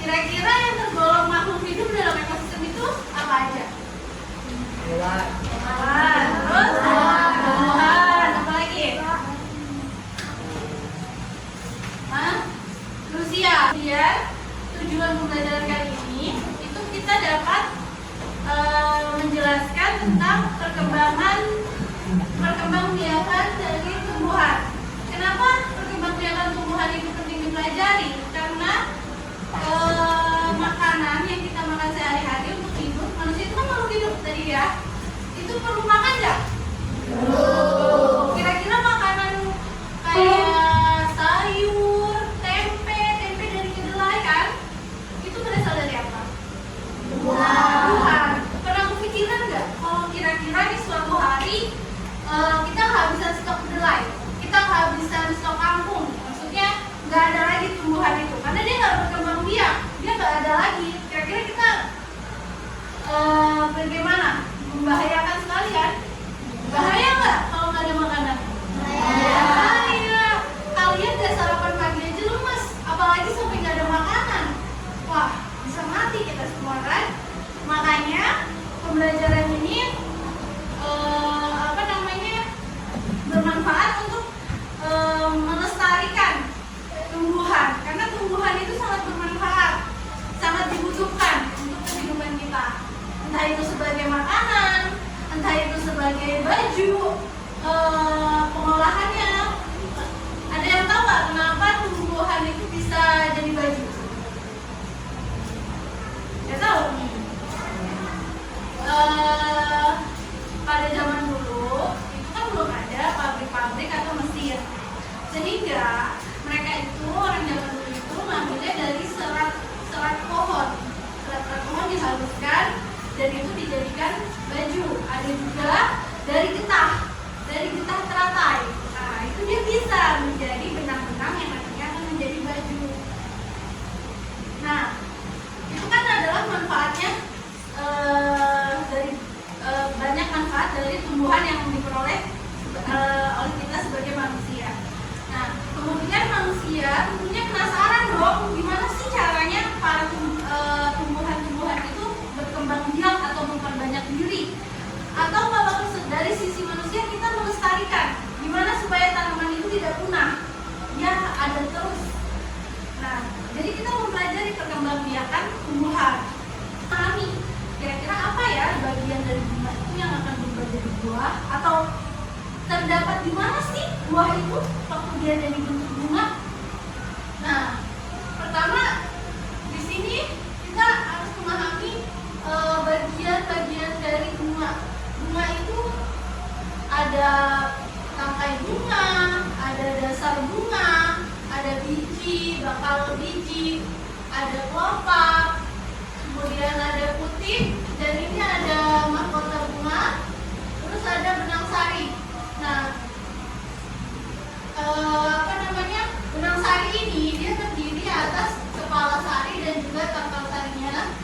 Kira-kira yang tergolong makhluk hidup dalam ekosistem itu apa aja? Hewan. Terus tumbuhan, apa lagi? Manusia. Kemudian tujuan pembelajaran kali ini itu kita dapat menjelaskan tentang perkembangbiakan dari tumbuhan. Kenapa perkembangbiakan tumbuhan itu penting dipelajari? Karena makanan yang kita makan sehari-hari untuk hidup, manusia itu kan makhluk hidup tadi ya, itu perlu makan nggak? Kira-kira makanan kayak sayur, tempe dari kedelai kan, itu berasal dari apa? Buah. Pernah kepikiran nggak kalau kira-kira di suatu hari kita kehabisan stok kedelai, kita kehabisan stok kangkung, maksudnya nggak ada lagi tumbuhan itu karena dia nggak berkembang biak, dia nggak ada lagi. Kira-kira kita bagaimana? Membahayakan sekali kan? Bahaya nggak kalau nggak ada makanan? Bahaya. Kalian nggak sarapan pagi aja lemes, apalagi sampai nggak ada makanan. Wah, bisa mati kita semua kan? Makanya pembelajaran ini bermanfaat untuk melestarikan tumbuhan, karena tumbuhan itu sangat bermanfaat, sangat dibutuhkan untuk kehidupan kita, entah itu sebagai makanan, entah itu sebagai baju, pengolahannya. Ada yang tahu nggak kenapa tumbuhan itu bisa jadi baju? Nggak tahu. Pada zaman dulu itu kan belum ada pabrik-pabrik atau mesin, sehingga mereka itu, orang zaman dulu itu mengambilnya dari serat pohon. Serat pohon dihaluskan dan itu dijadikan baju. Ada juga dari getah teratai. Nah, itu dia bisa menjadi benang-benang yang nantinya akan menjadi baju. Nah, itu kan adalah manfaatnya dari banyak manfaat dari tumbuhan yang diperoleh oleh kita sebagai manusia. Nah, kemudian manusia tentunya penasaran dong, gimana sih caranya para tumbuhan-tumbuhan itu berkembang biak atau memperbanyak diri? Atau kalau dari sisi manusia kita melestarikan, gimana supaya tanaman itu tidak punah, dia ada terus. Nah, jadi kita mempelajari perkembangbiakan tumbuhan. Kami kira-kira apa ya bagian dari bunga itu yang akan berubah jadi buah, atau terdapat di mana sih buah itu waktu dia jadi bentuk bunga? Nah, pertama di sini kita harus memahami bagian-bagian dari bunga. Bunga itu ada tangkai bunga, ada dasar bunga, ada biji, bakal biji, ada kelopak, kemudian ada putih, dan ini ada mahkota bunga, terus ada benang sari. Nah, benang sari ini dia terdiri atas kepala sari dan juga tangkal sarinya.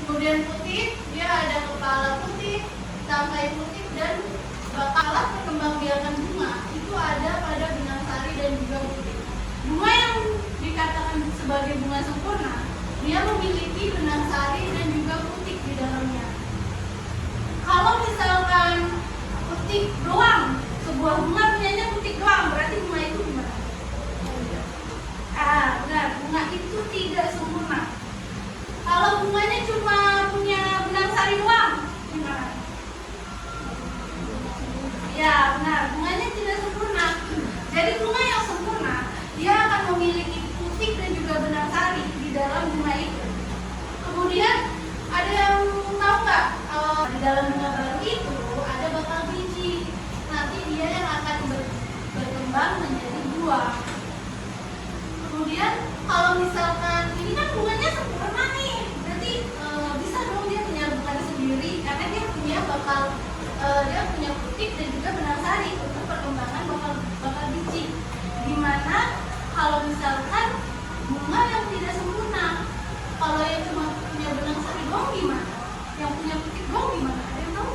Kemudian putih, dia ada kepala putih, tangkai putih, dan alat perkembangbiakan bunga itu ada pada benang sari dan juga putih. Bunga yang dikatakan sebagai bunga sempurna, dia memiliki benang sari dan juga putih di dalamnya. Kalau misalkan putih doang, sebuah bunga punyanya putih doang, berarti bunga itu gimana? Benar, bunga itu tidak sempurna. Kalau bunganya cuma punya benang sari doang, gimana? Ya, benar, bunganya tidak sempurna. Jadi bunga yang sempurna, dia akan memiliki putih dan juga benang sari di dalam bunga itu. Kemudian ada yang tahu nggak? Di dalam bunga baru itu ada bakal biji. Nanti dia yang akan berkembang menjadi buah. Kemudian kalau misalkan ini kan bunganya sempurna nih, berarti bisa dong dia punya bunganya sendiri karena dia punya putih dan juga benang sari untuk perkembangan bakal biji. Dimana kalau misalkan bunga yang tidak sempurna, kalau yang cuma punya benang sari doang gimana? Yang punya putih doang gimana? Ada yang tahu?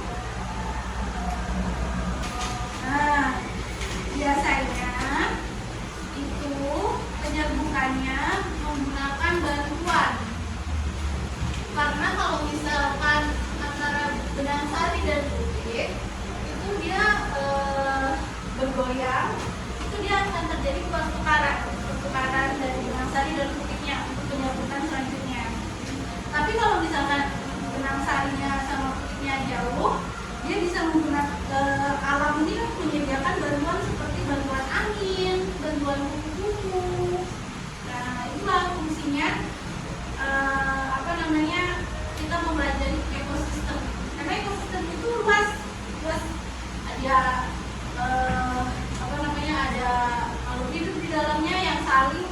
Nah, biasanya itu penyebab menyembuhkannya menggunakan bantuan. Karena kalau misalkan antara benang sari dan kutik itu dia bergoyang, itu dia akan terjadi pertukaran dari benang sari dan kutiknya untuk penyerbukan selanjutnya. Tapi kalau misalkan benang sarinya sama kutiknya jauh, dia bisa menggunakan alam ini menyediakan bantuan seperti bantuan angin, bantuan kuku-kuku. Nah, itulah fungsinya kita mempelajari ekosistem. Karena ekosistem itu luas ada ada makhluk hidup di dalamnya yang saling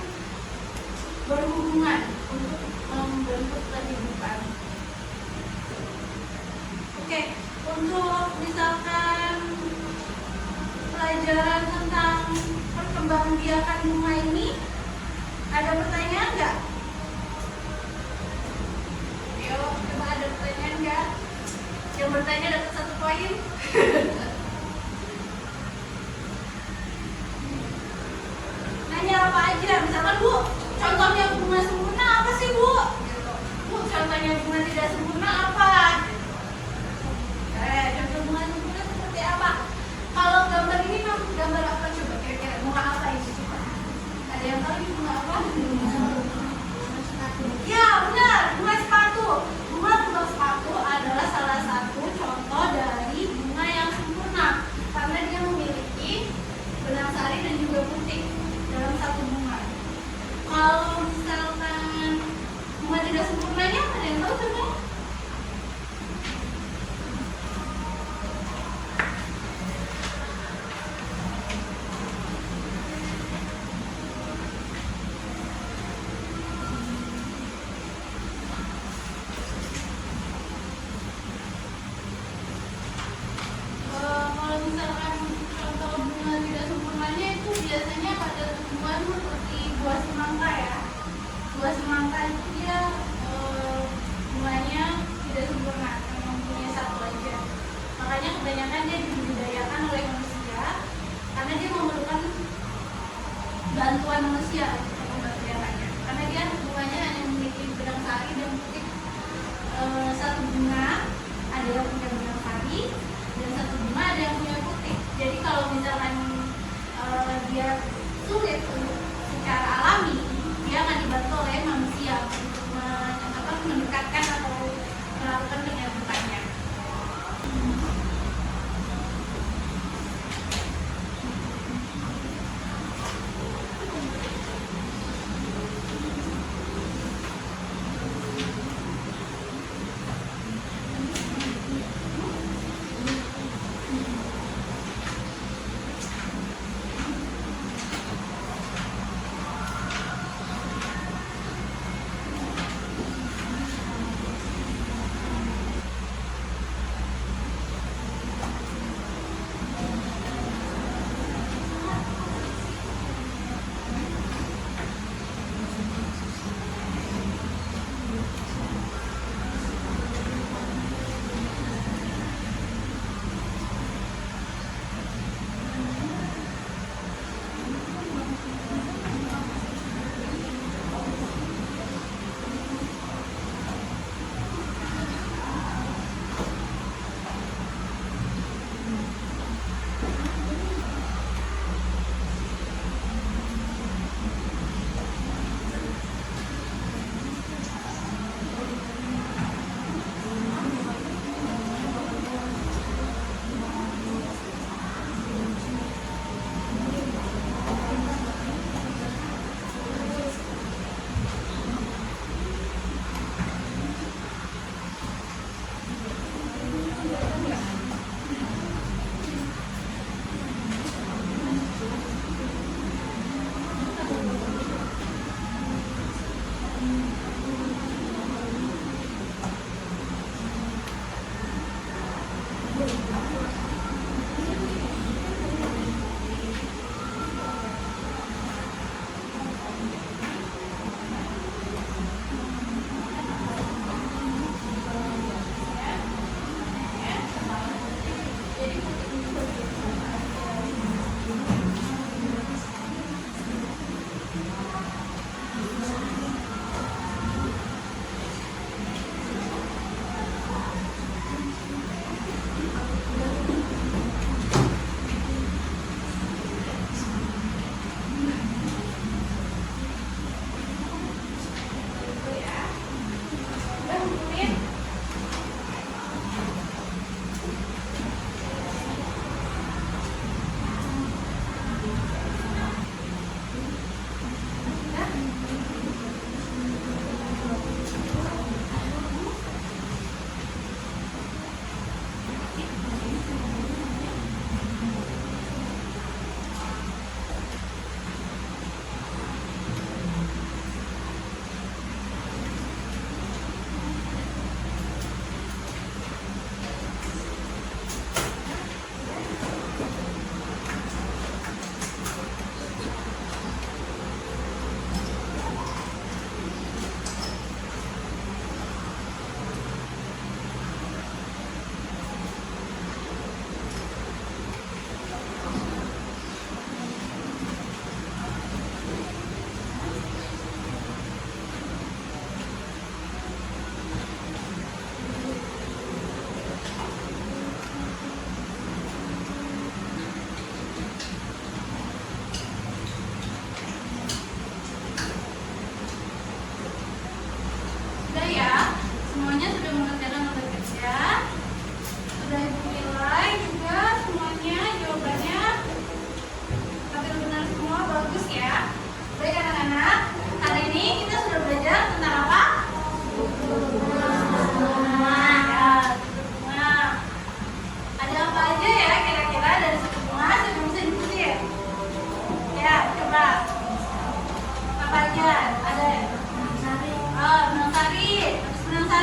berhubungan untuk membentuk kehidupan. Oke, untuk misalkan pelajaran tentang perkembangan biakan bunga ini, ada pertanyaan nggak? Ayo, coba ada pertanyaan nggak? Yang bertanya dapat 1 poin. Nanya apa aja, misalkan Bu, contohnya bunga sempurna apa sih Bu? Bu, contohnya bunga tidak sempurna apa? Contoh bunga sempurna seperti apa? Kalau gambar ini gambar apa coba kira-kira bunga apa ini coba? Ada yang tahu ini bunga apa? Ya benar, bunga sepatu. Bunga kembang sepatu adalah salah satu contoh dari bunga yang sempurna karena dia memiliki benang sari dan juga putik dalam satu bunga. Kalau misalkan bunga tidak sempurnanya, ada yang tahu contohnya? Kalau misalkan contoh bunga tidak sempurnanya itu biasanya pada tumbuhan seperti buah semangka ya. Buah semangka itu dia bunganya tidak sempurna, memang punya satu aja. Makanya kebanyakan dia dibudidayakan oleh manusia karena dia memerlukan bantuan manusia untuk membudidayakannya. Karena dia bunganya hanya memiliki benang sari dan putik. Satu bunga ada yang punya benang sari dan satu bunga ada yang punya putik. Jadi kalau misalkan dia sulit untuk secara alami, dia akan dibantu oleh manusia untuk mendekatkan atau melakukan penyerbukannya.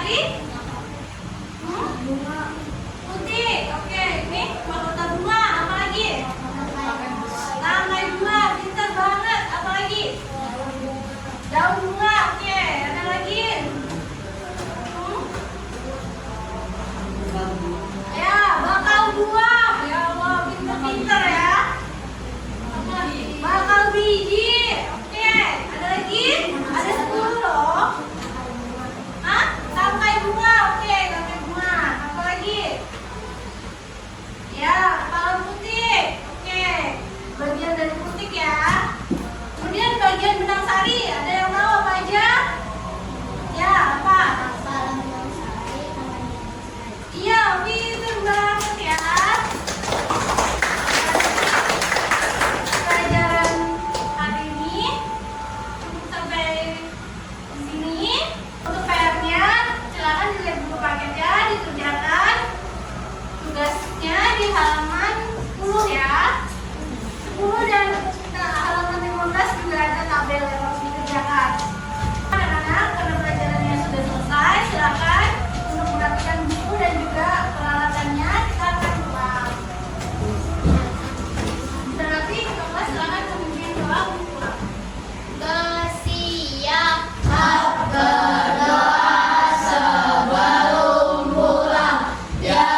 di